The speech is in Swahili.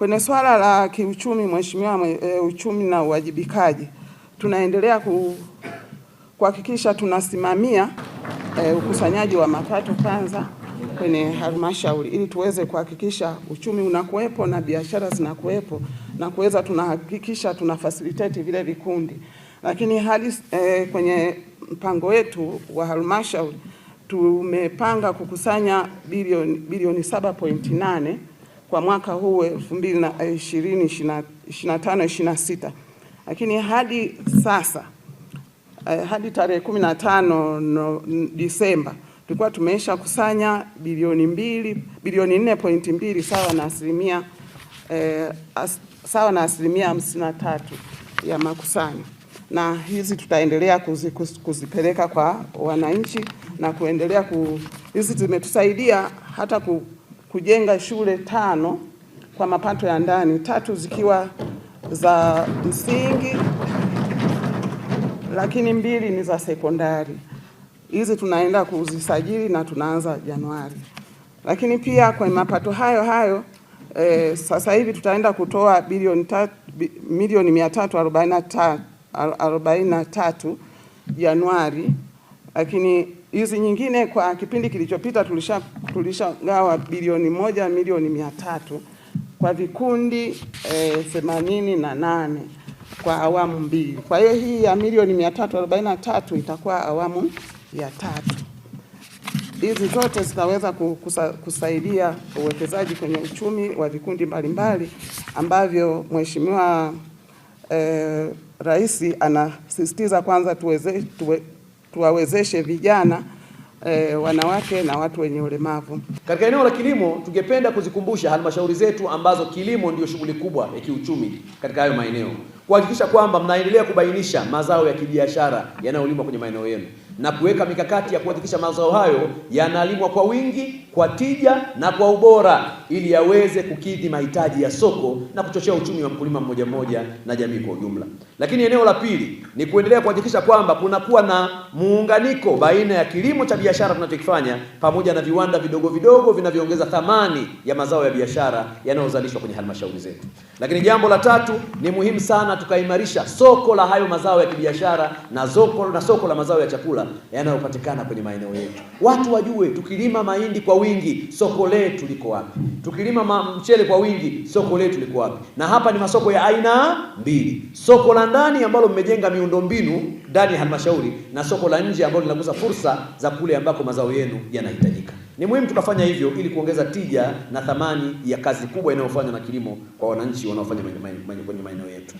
Kwenye swala la kiuchumi, Mheshimiwa, uchumi na uwajibikaji, tunaendelea kuhakikisha tunasimamia ukusanyaji wa mapato kwanza kwenye halmashauri ili tuweze kuhakikisha uchumi unakuwepo na biashara zinakuwepo na kuweza tunahakikisha tuna facilitate vile vikundi. Lakini hali kwenye mpango wetu wa halmashauri tumepanga kukusanya bilioni 7.8 kwa mwaka huu 2025-26. Lakini hadi sasa hadi tarehe 15 Disemba tulikuwa tumesha kusanya bilioni 4.2 sawa na asilimia 53 ya makusanyo, na hizi tutaendelea kuzipeleka kwa wananchi na kuendelea hizi zimetusaidia hata kujenga shule 5 kwa mapato ya ndani, 3 zikiwa za msingi lakini 2 ni za sekondari. Hizi tunaenda kuzisajili na tunaanza Januari. Lakini pia kwa mapato hayo sasa hivi tutaenda kutoa milioni 343 Januari. Lakini hizi nyingine kwa kipindi kilichopita tulishagawa bilioni 1 milioni 300 kwa vikundi 88 kwa awamu 2. Kwa hiyo hii ya milioni 343 itakuwa awamu ya 3. Hizi zote zitaweza kusaidia uwekezaji kwenye uchumi wa vikundi mbalimbali ambavyo Mheshimiwa Rais anasisitiza kwanza tuwawezeshe vijana, wanawake na watu wenye ulemavu. Katika eneo la kilimo, tungependa kuzikumbusha halmashauri zetu ambazo kilimo ndio shughuli kubwa ya kiuchumi katika hayo maeneo, kuhakikisha kwamba mnaendelea kubainisha mazao ya kibiashara yanayolimwa kwenye maeneo yenu na kuweka mikakati ya kuhakikisha mazao hayo yanalimwa kwa wingi, kwa tija na kwa ubora ili yaweze kukidhi mahitaji ya soko na kuchochea uchumi wa mkulima mmoja mmoja na jamii kwa ujumla. Lakini eneo la pili ni kuendelea kuhakikisha kwamba kunakuwa na muunganiko baina ya kilimo cha biashara tunachokifanya pamoja na viwanda vidogo vidogo vinavyoongeza thamani ya mazao ya biashara yanayozalishwa kwenye halmashauri zetu. Lakini jambo la tatu ni muhimu sana tukaimarisha soko la hayo mazao ya kibiashara na soko la mazao ya chakula yanayopatikana kwenye maeneo yetu. Watu wajue tukilima mahindi kwa wingi, soko letu liko wapi? Tukilima mchele kwa wingi, soko letu liko wapi? Na hapa ni masoko ya aina mbili. Soko la ndani ambalo mmejenga miundombinu ndani ya halmashauri na soko la nje ambalo linagusa fursa za kule ambako mazao yenu yanahitajika. Ni muhimu tukafanya hivyo ili kuongeza tija na thamani ya kazi kubwa inayofanywa na kilimo kwa wananchi wanaofanya kwenye maeneo yetu.